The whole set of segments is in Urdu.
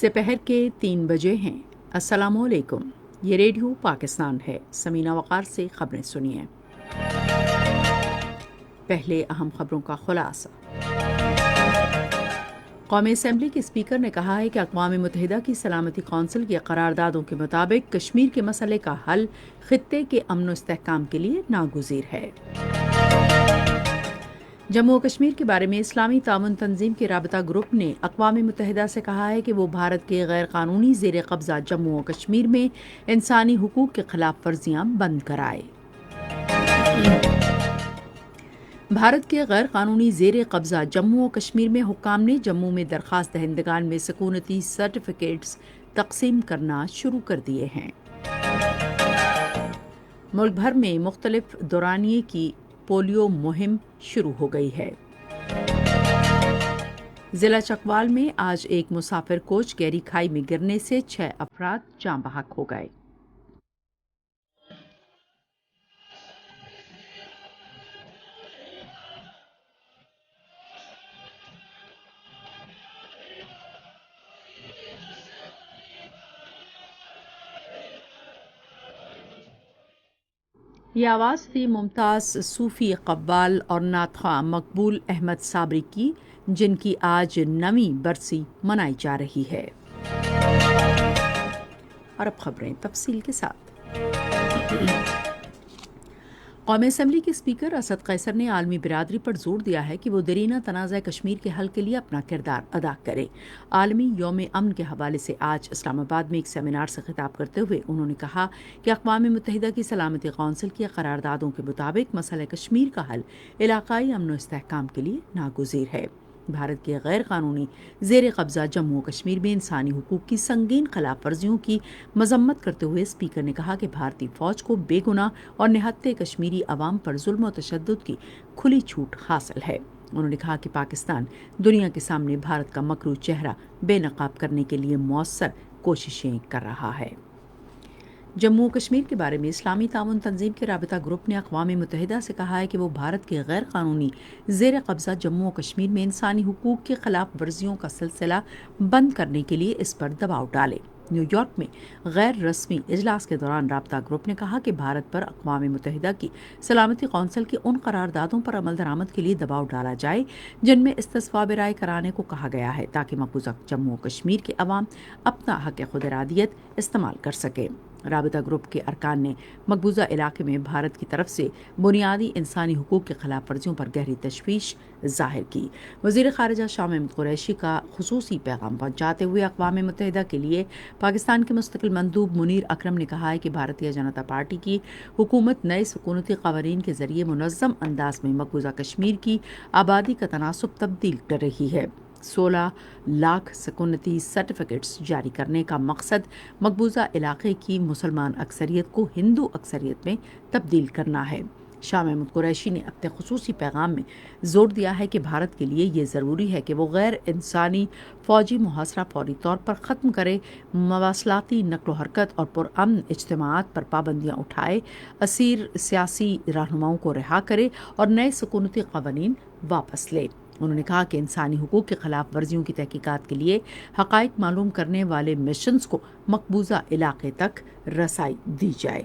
سپہر کے 3 بجے ہیں۔ السلام علیکم، یہ ریڈیو پاکستان ہے۔ سمینہ وقار سے خبریں سنیے۔ پہلے اہم خبروں کا خلاصہ۔ قومی اسمبلی کے اسپیکر نے کہا ہے کہ اقوام متحدہ کی سلامتی کونسل کی قراردادوں کے مطابق کشمیر کے مسئلے کا حل خطے کے امن و استحکام کے لیے ناگزیر ہے۔ جموں و کشمیر کے بارے میں اسلامی تعاون تنظیم کے رابطہ گروپ نے اقوام متحدہ سے کہا ہے کہ وہ بھارت کے غیر قانونی زیر قبضہ جموں و کشمیر میں انسانی حقوق کے خلاف ورزیاں بند کرائے۔ بھارت کے غیر قانونی زیر قبضہ جموں و کشمیر میں حکام نے جموں میں درخواست دہندگان میں سکونتی سرٹیفکیٹس تقسیم کرنا شروع کر دیے ہیں۔ ملک بھر میں مختلف دورانیے کی پولیو مہم شروع ہو گئی ہے۔ ضلع چکوال میں آج ایک مسافر کوچ گہری کھائی میں گرنے سے 6 افراد جاں بحق ہو گئے۔ یہ آواز تھی ممتاز صوفی قوال اور نعت خواں مقبول احمد صابری کی، جن کی آج 9ویں برسی منائی جا رہی ہے۔ اور اب خبریں تفصیل کے ساتھ۔ قومی اسمبلی کے اسپیکر اسد قیصر نے عالمی برادری پر زور دیا ہے کہ وہ دیرینہ تنازع کشمیر کے حل کے لیے اپنا کردار ادا کرے۔ عالمی یوم امن کے حوالے سے آج اسلام آباد میں ایک سیمینار سے خطاب کرتے ہوئے انہوں نے کہا کہ اقوام متحدہ کی سلامتی کونسل کی قراردادوں کے مطابق مسئلہ کشمیر کا حل علاقائی امن و استحکام کے لیے ناگزیر ہے۔ بھارت کے غیر قانونی زیر قبضہ جموں و کشمیر میں انسانی حقوق کی سنگین خلاف ورزیوں کی مذمت کرتے ہوئے اسپیکر نے کہا کہ بھارتی فوج کو بے گناہ اور نہتے کشمیری عوام پر ظلم و تشدد کی کھلی چھوٹ حاصل ہے۔ انہوں نے کہا کہ پاکستان دنیا کے سامنے بھارت کا مکروہ چہرہ بے نقاب کرنے کے لیے مؤثر کوششیں کر رہا ہے۔ جموں و کشمیر کے بارے میں اسلامی تعاون تنظیم کے رابطہ گروپ نے اقوام متحدہ سے کہا ہے کہ وہ بھارت کے غیر قانونی زیر قبضہ جموں و کشمیر میں انسانی حقوق کی خلاف ورزیوں کا سلسلہ بند کرنے کے لیے اس پر دباؤ ڈالے۔ نیو یارک میں غیر رسمی اجلاس کے دوران رابطہ گروپ نے کہا کہ بھارت پر اقوام متحدہ کی سلامتی کونسل کی ان قراردادوں پر عمل درآمد کے لیے دباؤ ڈالا جائے جن میں استصواب رائے کرانے کو کہا گیا ہے تاکہ مقبوضہ جموں و کشمیر کے عوام اپنا حق خود ارادیت استعمال کر سکے۔ رابطہ گروپ کے ارکان نے مقبوضہ علاقے میں بھارت کی طرف سے بنیادی انسانی حقوق کی خلاف ورزیوں پر گہری تشویش ظاہر کی۔ وزیر خارجہ شاہ محمود قریشی کا خصوصی پیغام پہنچاتے ہوئے اقوام متحدہ کے لیے پاکستان کے مستقل مندوب منیر اکرم نے کہا ہے کہ بھارتیہ جنتا پارٹی کی حکومت نئے سکونتی قوانین کے ذریعے منظم انداز میں مقبوضہ کشمیر کی آبادی کا تناسب تبدیل کر رہی ہے۔ 16 لاکھ سکونتی سرٹیفکیٹس جاری کرنے کا مقصد مقبوضہ علاقے کی مسلمان اکثریت کو ہندو اکثریت میں تبدیل کرنا ہے۔ شاہ محمود قریشی نے اپنے خصوصی پیغام میں زور دیا ہے کہ بھارت کے لیے یہ ضروری ہے کہ وہ غیر انسانی فوجی محاصرہ فوری طور پر ختم کرے، مواصلاتی نقل و حرکت اور پرامن اجتماعات پر پابندیاں اٹھائے، اسیر سیاسی رہنماؤں کو رہا کرے اور نئے سکونتی قوانین واپس لے۔ انہوں نے کہا کہ انسانی حقوق کے خلاف ورزیوں کی تحقیقات کے لیے حقائق معلوم کرنے والے مشنز کو مقبوضہ علاقے تک رسائی دی جائے۔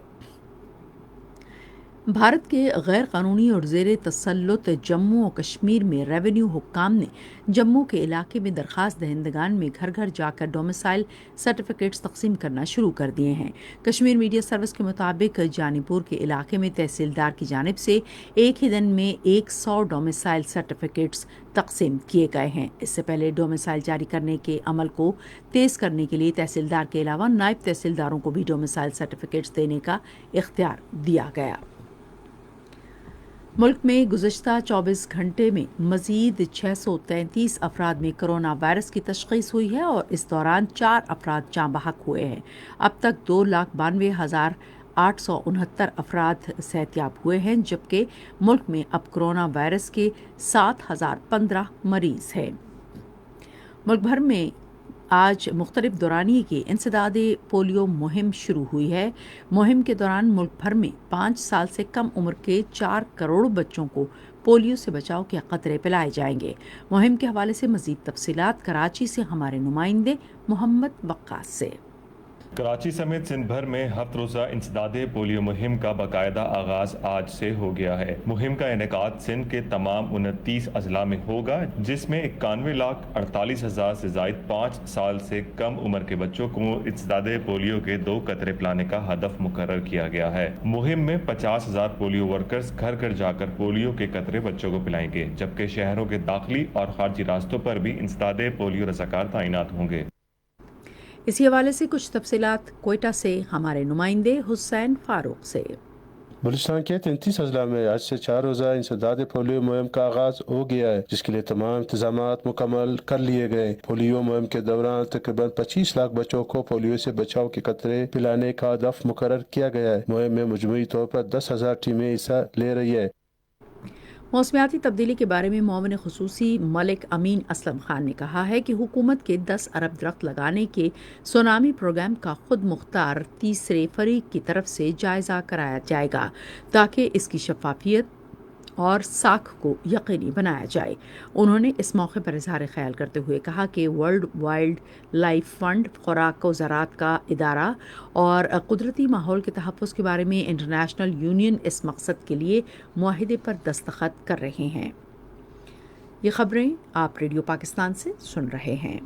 بھارت کے غیر قانونی اور زیر تسلط جموں و کشمیر میں ریونیو حکام نے جموں کے علاقے میں درخواست دہندگان میں گھر گھر جا کر ڈومیسائل سرٹیفکیٹس تقسیم کرنا شروع کر دیے ہیں۔ کشمیر میڈیا سروس کے مطابق جانی پور کے علاقے میں تحصیلدار کی جانب سے ایک ہی دن میں 100 ڈومیسائل سرٹیفکیٹس تقسیم کیے گئے ہیں۔ اس سے پہلے ڈومیسائل جاری کرنے کے عمل کو تیز کرنے کے لیے تحصیلدار کے علاوہ نائب تحصیلداروں کو بھی ڈومیسائل سرٹیفکیٹس دینے کا اختیار دیا گیا۔ ملک میں گزشتہ 24 گھنٹے میں مزید 633 افراد میں کرونا وائرس کی تشخیص ہوئی ہے اور اس دوران 4 افراد جاں بحق ہوئے ہیں۔ اب تک 2,92,869 افراد صحتیاب ہوئے ہیں، جبکہ ملک میں اب کرونا وائرس کے 7,015 مریض ہیں۔ ملک بھر میں آج مختلف دورانیے کی انسداد پولیو مہم شروع ہوئی ہے۔ مہم کے دوران ملک بھر میں 5 سال سے کم عمر کے 4 کروڑ بچوں کو پولیو سے بچاؤ کے قطرے پلائے جائیں گے۔ مہم کے حوالے سے مزید تفصیلات کراچی سے ہمارے نمائندے محمد وقاص سے۔ کراچی سمیت سندھ بھر میں 7 روزہ انسداد پولیو مہم کا باقاعدہ آغاز آج سے ہو گیا ہے۔ مہم کا انعقاد سندھ کے تمام 29 اضلاع میں ہوگا، جس میں 91,48,000 سے زائد 5 سال سے کم عمر کے بچوں کو انسداد پولیو کے 2 قطرے پلانے کا ہدف مقرر کیا گیا ہے۔ مہم میں 50,000 پولیو ورکرز گھر گھر جا کر پولیو کے قطرے بچوں کو پلائیں گے، جبکہ شہروں کے داخلی اور خارجی راستوں پر بھی انسداد پولیو رضاکار تعینات ہوں گے۔ اسی حوالے سے کچھ تفصیلات کوئٹہ سے ہمارے نمائندے حسین فاروق سے۔ بلوچستان کے 33 اضلاع میں آج سے 4 روزہ انسداد پولیو مہم کا آغاز ہو گیا ہے، جس کے لیے تمام انتظامات مکمل کر لیے گئے۔ پولیو مہم کے دوران تقریباً 25 لاکھ بچوں کو پولیو سے بچاؤ کے قطرے پلانے کا ہدف مقرر کیا گیا ہے۔ مہم میں مجموعی طور پر 10,000 ٹیمیں حصہ لے رہی ہیں۔ موسمیاتی تبدیلی کے بارے میں معاون خصوصی ملک امین اسلم خان نے کہا ہے کہ حکومت کے 10 ارب درخت لگانے کے سونامی پروگرام کا خود مختار تیسرے فریق کی طرف سے جائزہ کرایا جائے گا تاکہ اس کی شفافیت اور ساکھ کو یقینی بنایا جائے۔ انہوں نے اس موقع پر اظہار خیال کرتے ہوئے کہا کہ ورلڈ وائلڈ لائف فنڈ، خوراک و زراعت کا ادارہ اور قدرتی ماحول کے تحفظ کے بارے میں انٹرنیشنل یونین اس مقصد کے لیے معاہدے پر دستخط کر رہے ہیں۔ یہ خبریں آپ ریڈیو پاکستان سے سن رہے ہیں۔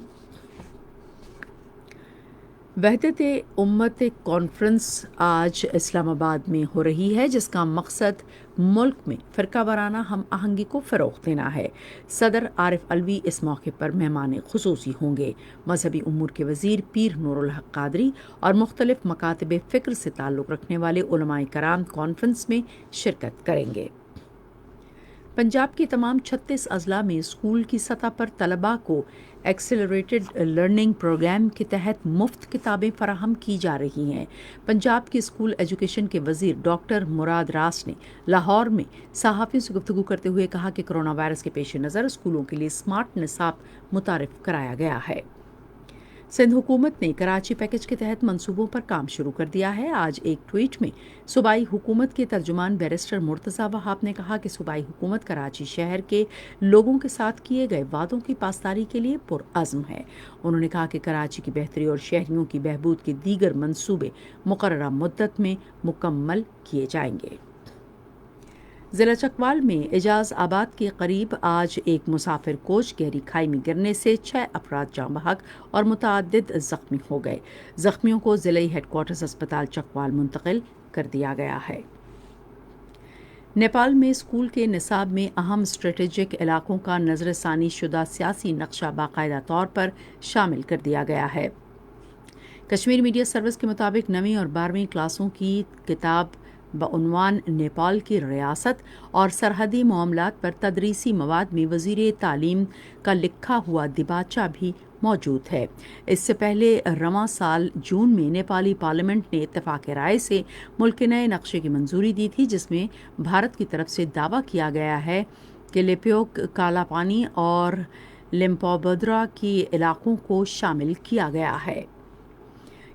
وحدت امت کانفرنس آج اسلام آباد میں ہو رہی ہے، جس کا مقصد ملک میں فرقہ وارانہ ہم آہنگی کو فروغ دینا ہے۔ صدر عارف علوی اس موقع پر مہمان خصوصی ہوں گے۔ مذہبی امور کے وزیر پیر نور الحق قادری اور مختلف مکاتب فکر سے تعلق رکھنے والے علماء کرام کانفرنس میں شرکت کریں گے۔ پنجاب کے تمام 36 اضلاع میں اسکول کی سطح پر طلباء کو ایکسلریٹڈ لرننگ پروگرام کے تحت مفت کتابیں فراہم کی جا رہی ہیں۔ پنجاب کے اسکول ایجوکیشن کے وزیر ڈاکٹر مراد راس نے لاہور میں صحافیوں سے گفتگو کرتے ہوئے کہا کہ کرونا وائرس کے پیش نظر اسکولوں کے لیے اسمارٹ نصاب متعارف کرایا گیا ہے۔ سندھ حکومت نے کراچی پیکج کے تحت منصوبوں پر کام شروع کر دیا ہے۔ آج ایک ٹویٹ میں صوبائی حکومت کے ترجمان بیرسٹر مرتضیٰ وہاب نے کہا کہ صوبائی حکومت کراچی شہر کے لوگوں کے ساتھ کیے گئے وعدوں کی پاسداری کے لیے پرعزم ہے۔ انہوں نے کہا کہ کراچی کی بہتری اور شہریوں کی بہبود کے دیگر منصوبے مقررہ مدت میں مکمل کیے جائیں گے۔ ضلع چکوال میں اعجاز آباد کے قریب آج ایک مسافر کوچ گہری کھائی میں گرنے سے 6 افراد جاں بحق اور متعدد زخمی ہو گئے۔ زخمیوں کو ضلعی ہیڈ کوارٹرز اسپتال چکوال منتقل کر دیا گیا ہے۔ نیپال میں اسکول کے نصاب میں اہم اسٹریٹجک علاقوں کا نظر ثانی شدہ سیاسی نقشہ باقاعدہ طور پر شامل کر دیا گیا ہے۔ کشمیر میڈیا سروس کے مطابق 9ویں اور 12ویں کلاسوں کی کتاب بعنوان نیپال کی ریاست اور سرحدی معاملات پر تدریسی مواد میں وزیر تعلیم کا لکھا ہوا دیباچہ بھی موجود ہے۔ اس سے پہلے رواں سال جون میں نیپالی پارلیمنٹ نے اتفاق رائے سے ملک کے نئے نقشے کی منظوری دی تھی، جس میں بھارت کی طرف سے دعویٰ کیا گیا ہے کہ لیپیوک، کالا پانی اور لمپوبودرا کے علاقوں کو شامل کیا گیا ہے۔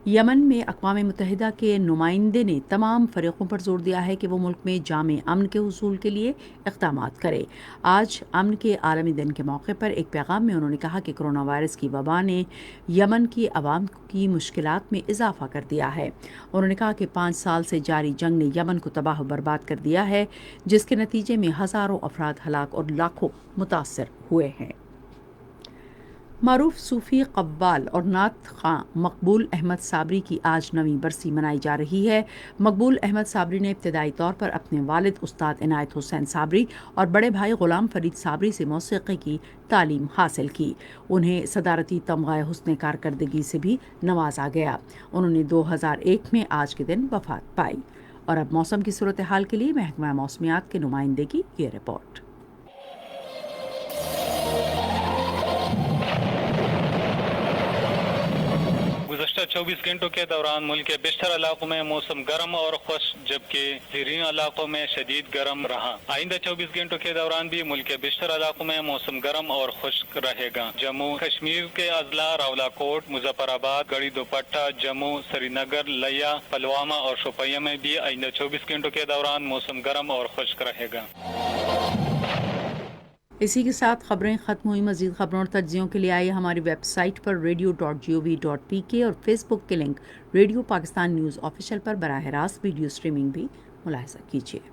یمن میں اقوام متحدہ کے نمائندے نے تمام فریقوں پر زور دیا ہے کہ وہ ملک میں جامع امن کے حصول کے لیے اقدامات کرے۔ آج امن کے عالمی دن کے موقع پر ایک پیغام میں انہوں نے کہا کہ کرونا وائرس کی وبا نے یمن کی عوام کی مشکلات میں اضافہ کر دیا ہے۔ انہوں نے کہا کہ 5 سال سے جاری جنگ نے یمن کو تباہ و برباد کر دیا ہے، جس کے نتیجے میں ہزاروں افراد ہلاک اور لاکھوں متاثر ہوئے ہیں۔ معروف صوفی قوال اور نعت خواں مقبول احمد صابری کی آج 9ویں برسی منائی جا رہی ہے۔ مقبول احمد صابری نے ابتدائی طور پر اپنے والد استاد عنایت حسین صابری اور بڑے بھائی غلام فرید صابری سے موسیقی کی تعلیم حاصل کی۔ انہیں صدارتی تمغہ حسن کارکردگی سے بھی نوازا گیا۔ انہوں نے 2001 میں آج کے دن وفات پائی۔ اور اب موسم کی صورتحال کے لیے محکمہ موسمیات کے نمائندے کی یہ رپورٹ۔ گزشتہ 24 گھنٹوں کے دوران ملک کے بیشتر علاقوں میں موسم گرم اور خشک جبکہ زیرین علاقوں میں شدید گرم رہا۔ آئندہ 24 گھنٹوں کے دوران بھی ملک کے بیشتر علاقوں میں موسم گرم اور خشک رہے گا۔ جموں کشمیر کے اضلاع راولا کوٹ، مظفر آباد، گڑھی دوپٹہ، جموں، سری نگر، لیا، پلوامہ اور شوپیاں میں بھی آئندہ 24 گھنٹوں کے دوران موسم گرم اور خشک رہے گا۔ اسی کے ساتھ خبریں ختم ہوئی. مزید خبروں اور تجزیوں کے لیے آئیے ہماری ویب سائٹ پر radio.gov.pk اور فیس بک کے link radio Pakistan news official پر براہ راست ویڈیو سٹریمنگ بھی ملاحظہ کیجیے.